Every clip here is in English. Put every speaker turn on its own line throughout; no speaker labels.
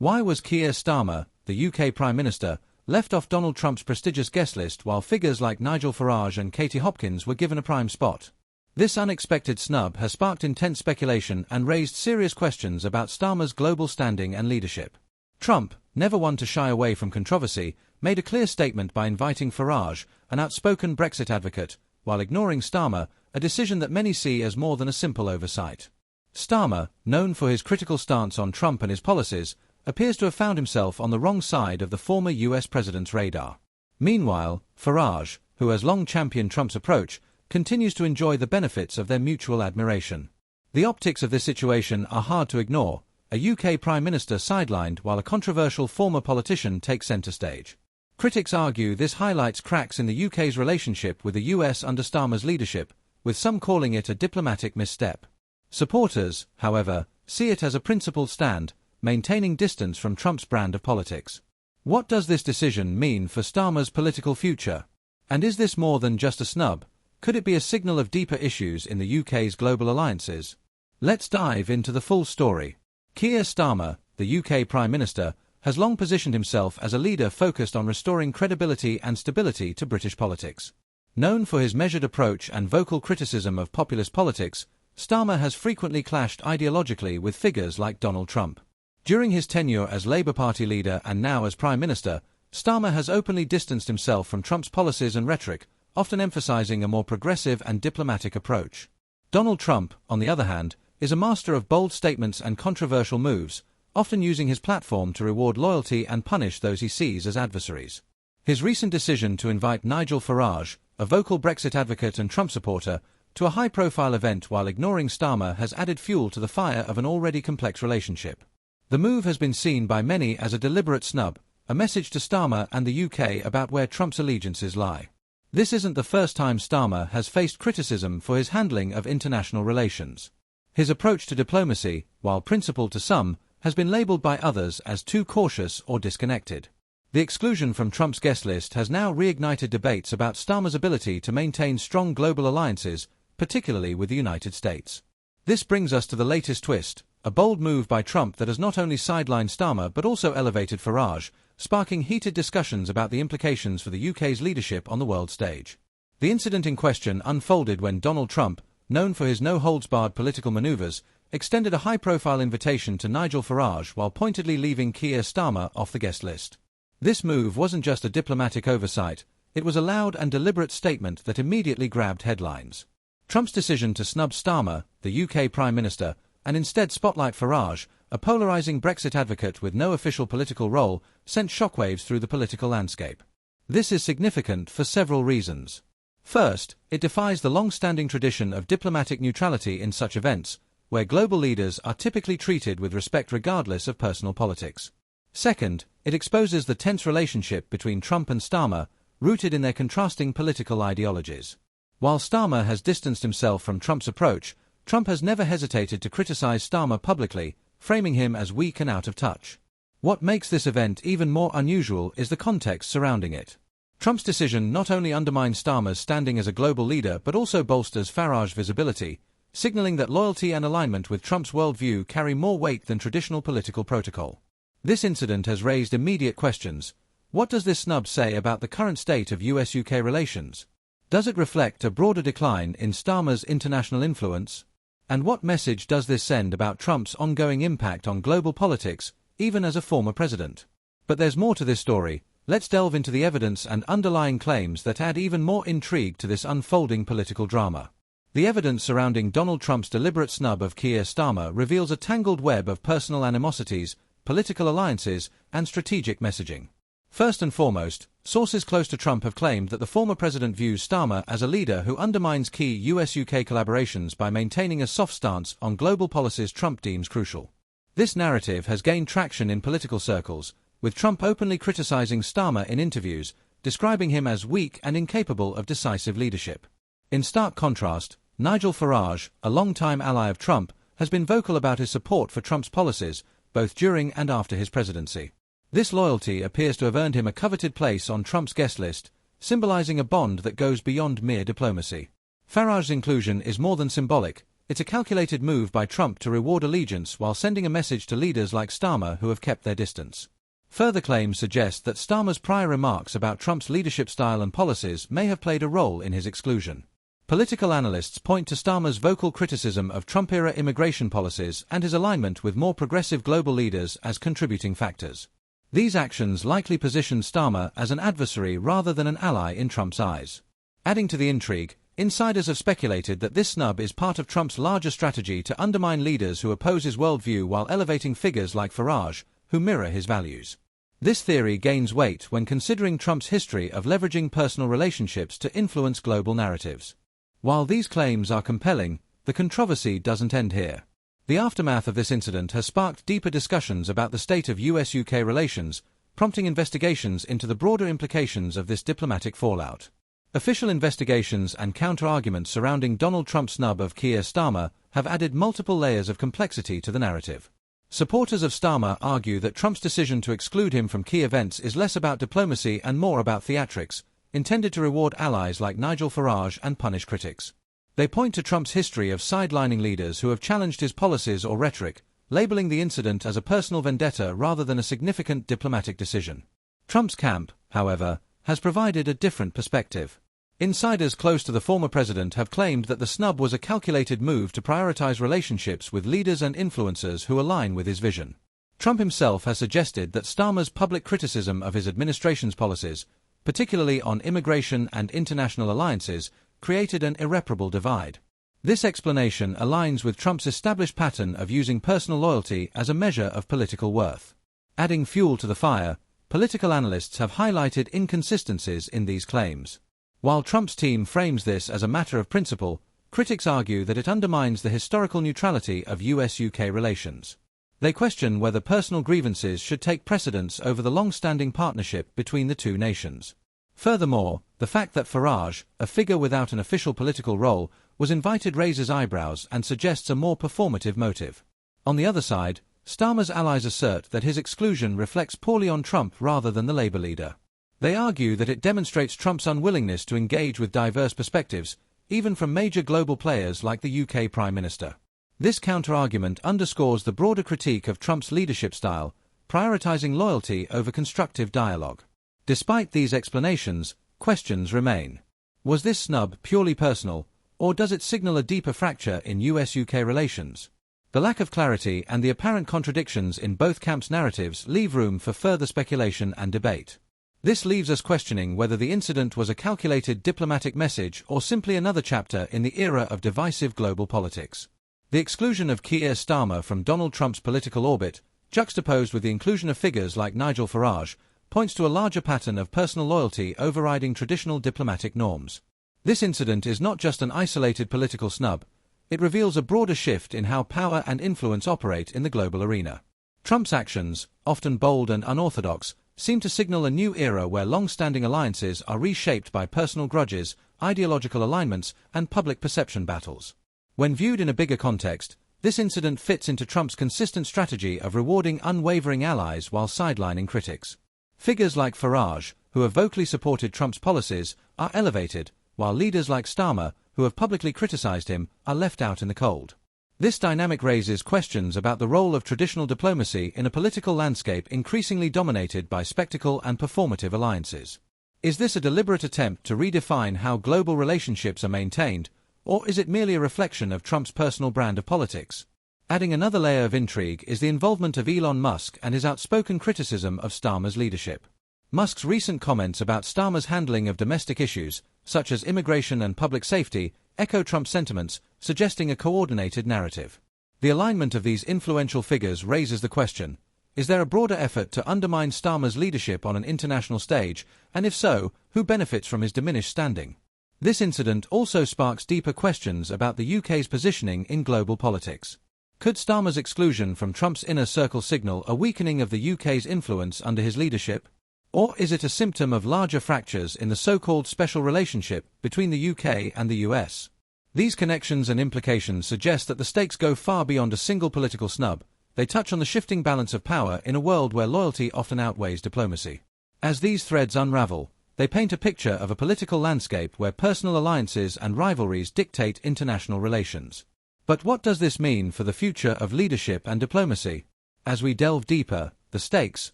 Why was Keir Starmer, the UK Prime Minister, left off Donald Trump's prestigious guest list while figures like Nigel Farage and Katie Hopkins were given a prime spot? This unexpected snub has sparked intense speculation and raised serious questions about Starmer's global standing and leadership. Trump, never one to shy away from controversy, made a clear statement by inviting Farage, an outspoken Brexit advocate, while ignoring Starmer, a decision that many see as more than a simple oversight. Starmer, known for his critical stance on Trump and his policies, appears to have found himself on the wrong side of the former US president's radar. Meanwhile, Farage, who has long championed Trump's approach, continues to enjoy the benefits of their mutual admiration. The optics of this situation are hard to ignore, a UK Prime Minister sidelined while a controversial former politician takes centre stage. Critics argue this highlights cracks in the UK's relationship with the US under Starmer's leadership, with some calling it a diplomatic misstep. Supporters, however, see it as a principled stand, maintaining distance from Trump's brand of politics. What does this decision mean for Starmer's political future? And is this more than just a snub? Could it be a signal of deeper issues in the UK's global alliances? Let's dive into the full story. Keir Starmer, the UK Prime Minister, has long positioned himself as a leader focused on restoring credibility and stability to British politics. Known for his measured approach and vocal criticism of populist politics, Starmer has frequently clashed ideologically with figures like Donald Trump. During his tenure as Labour Party leader and now as Prime Minister, Starmer has openly distanced himself from Trump's policies and rhetoric, often emphasizing a more progressive and diplomatic approach. Donald Trump, on the other hand, is a master of bold statements and controversial moves, often using his platform to reward loyalty and punish those he sees as adversaries. His recent decision to invite Nigel Farage, a vocal Brexit advocate and Trump supporter, to a high-profile event while ignoring Starmer has added fuel to the fire of an already complex relationship. The move has been seen by many as a deliberate snub, a message to Starmer and the UK about where Trump's allegiances lie. This isn't the first time Starmer has faced criticism for his handling of international relations. His approach to diplomacy, while principled to some, has been labelled by others as too cautious or disconnected. The exclusion from Trump's guest list has now reignited debates about Starmer's ability to maintain strong global alliances, particularly with the United States. This brings us to the latest twist, a bold move by Trump that has not only sidelined Starmer but also elevated Farage, sparking heated discussions about the implications for the UK's leadership on the world stage. The incident in question unfolded when Donald Trump, known for his no-holds-barred political maneuvers, extended a high-profile invitation to Nigel Farage while pointedly leaving Keir Starmer off the guest list. This move wasn't just a diplomatic oversight, it was a loud and deliberate statement that immediately grabbed headlines. Trump's decision to snub Starmer, the UK Prime Minister, and instead spotlight Farage, a polarizing Brexit advocate with no official political role, sent shockwaves through the political landscape. This is significant for several reasons. First, it defies the long-standing tradition of diplomatic neutrality in such events, where global leaders are typically treated with respect regardless of personal politics. Second, it exposes the tense relationship between Trump and Starmer, rooted in their contrasting political ideologies. While Starmer has distanced himself from Trump's approach, Trump has never hesitated to criticize Starmer publicly, framing him as weak and out of touch. What makes this event even more unusual is the context surrounding it. Trump's decision not only undermines Starmer's standing as a global leader but also bolsters Farage's visibility, signaling that loyalty and alignment with Trump's worldview carry more weight than traditional political protocol. This incident has raised immediate questions. What does this snub say about the current state of US-UK relations? Does it reflect a broader decline in Starmer's international influence? And what message does this send about Trump's ongoing impact on global politics, even as a former president? But there's more to this story. Let's delve into the evidence and underlying claims that add even more intrigue to this unfolding political drama. The evidence surrounding Donald Trump's deliberate snub of Keir Starmer reveals a tangled web of personal animosities, political alliances, and strategic messaging. First and foremost, sources close to Trump have claimed that the former president views Starmer as a leader who undermines key US-UK collaborations by maintaining a soft stance on global policies Trump deems crucial. This narrative has gained traction in political circles, with Trump openly criticizing Starmer in interviews, describing him as weak and incapable of decisive leadership. In stark contrast, Nigel Farage, a longtime ally of Trump, has been vocal about his support for Trump's policies, both during and after his presidency. This loyalty appears to have earned him a coveted place on Trump's guest list, symbolizing a bond that goes beyond mere diplomacy. Farage's inclusion is more than symbolic, It's a calculated move by Trump to reward allegiance while sending a message to leaders like Starmer who have kept their distance. Further claims suggest that Starmer's prior remarks about Trump's leadership style and policies may have played a role in his exclusion. Political analysts point to Starmer's vocal criticism of Trump-era immigration policies and his alignment with more progressive global leaders as contributing factors. These actions likely position Starmer as an adversary rather than an ally in Trump's eyes. Adding to the intrigue, insiders have speculated that this snub is part of Trump's larger strategy to undermine leaders who oppose his worldview while elevating figures like Farage, who mirror his values. This theory gains weight when considering Trump's history of leveraging personal relationships to influence global narratives. While these claims are compelling, the controversy doesn't end here. The aftermath of this incident has sparked deeper discussions about the state of US-UK relations, prompting investigations into the broader implications of this diplomatic fallout. Official investigations and counter-arguments surrounding Donald Trump's snub of Kier Starmer have added multiple layers of complexity to the narrative. Supporters of Starmer argue that Trump's decision to exclude him from key events is less about diplomacy and more about theatrics, intended to reward allies like Nigel Farage and punish critics. They point to Trump's history of sidelining leaders who have challenged his policies or rhetoric, labeling the incident as a personal vendetta rather than a significant diplomatic decision. Trump's camp, however, has provided a different perspective. Insiders close to the former president have claimed that the snub was a calculated move to prioritize relationships with leaders and influencers who align with his vision. Trump himself has suggested that Starmer's public criticism of his administration's policies, particularly on immigration and international alliances, created an irreparable divide. This explanation aligns with Trump's established pattern of using personal loyalty as a measure of political worth. Adding fuel to the fire, political analysts have highlighted inconsistencies in these claims. While Trump's team frames this as a matter of principle, critics argue that it undermines the historical neutrality of US-UK relations. They question whether personal grievances should take precedence over the long-standing partnership between the two nations. Furthermore, the fact that Farage, a figure without an official political role, was invited raises eyebrows and suggests a more performative motive. On the other side, Starmer's allies assert that his exclusion reflects poorly on Trump rather than the Labour leader. They argue that it demonstrates Trump's unwillingness to engage with diverse perspectives, even from major global players like the UK Prime Minister. This counter-argument underscores the broader critique of Trump's leadership style, prioritizing loyalty over constructive dialogue. Despite these explanations, questions remain. Was this snub purely personal, or does it signal a deeper fracture in US-UK relations? The lack of clarity and the apparent contradictions in both camps' narratives leave room for further speculation and debate. This leaves us questioning whether the incident was a calculated diplomatic message or simply another chapter in the era of divisive global politics. The exclusion of Keir Starmer from Donald Trump's political orbit, juxtaposed with the inclusion of figures like Nigel Farage, points to a larger pattern of personal loyalty overriding traditional diplomatic norms. This incident is not just an isolated political snub, it reveals a broader shift in how power and influence operate in the global arena. Trump's actions, often bold and unorthodox, seem to signal a new era where long-standing alliances are reshaped by personal grudges, ideological alignments, and public perception battles. When viewed in a bigger context, this incident fits into Trump's consistent strategy of rewarding unwavering allies while sidelining critics. Figures like Farage, who have vocally supported Trump's policies, are elevated, while leaders like Starmer, who have publicly criticized him, are left out in the cold. This dynamic raises questions about the role of traditional diplomacy in a political landscape increasingly dominated by spectacle and performative alliances. Is this a deliberate attempt to redefine how global relationships are maintained, or is it merely a reflection of Trump's personal brand of politics? Adding another layer of intrigue is the involvement of Elon Musk and his outspoken criticism of Starmer's leadership. Musk's recent comments about Starmer's handling of domestic issues, such as immigration and public safety, echo Trump's sentiments, suggesting a coordinated narrative. The alignment of these influential figures raises the question, is there a broader effort to undermine Starmer's leadership on an international stage, and if so, who benefits from his diminished standing? This incident also sparks deeper questions about the UK's positioning in global politics. Could Starmer's exclusion from Trump's inner circle signal a weakening of the UK's influence under his leadership? Or is it a symptom of larger fractures in the so-called special relationship between the UK and the US? These connections and implications suggest that the stakes go far beyond a single political snub. They touch on the shifting balance of power in a world where loyalty often outweighs diplomacy. As these threads unravel, they paint a picture of a political landscape where personal alliances and rivalries dictate international relations. But what does this mean for the future of leadership and diplomacy? As we delve deeper, the stakes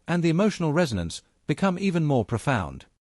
and the emotional resonance become even more profound.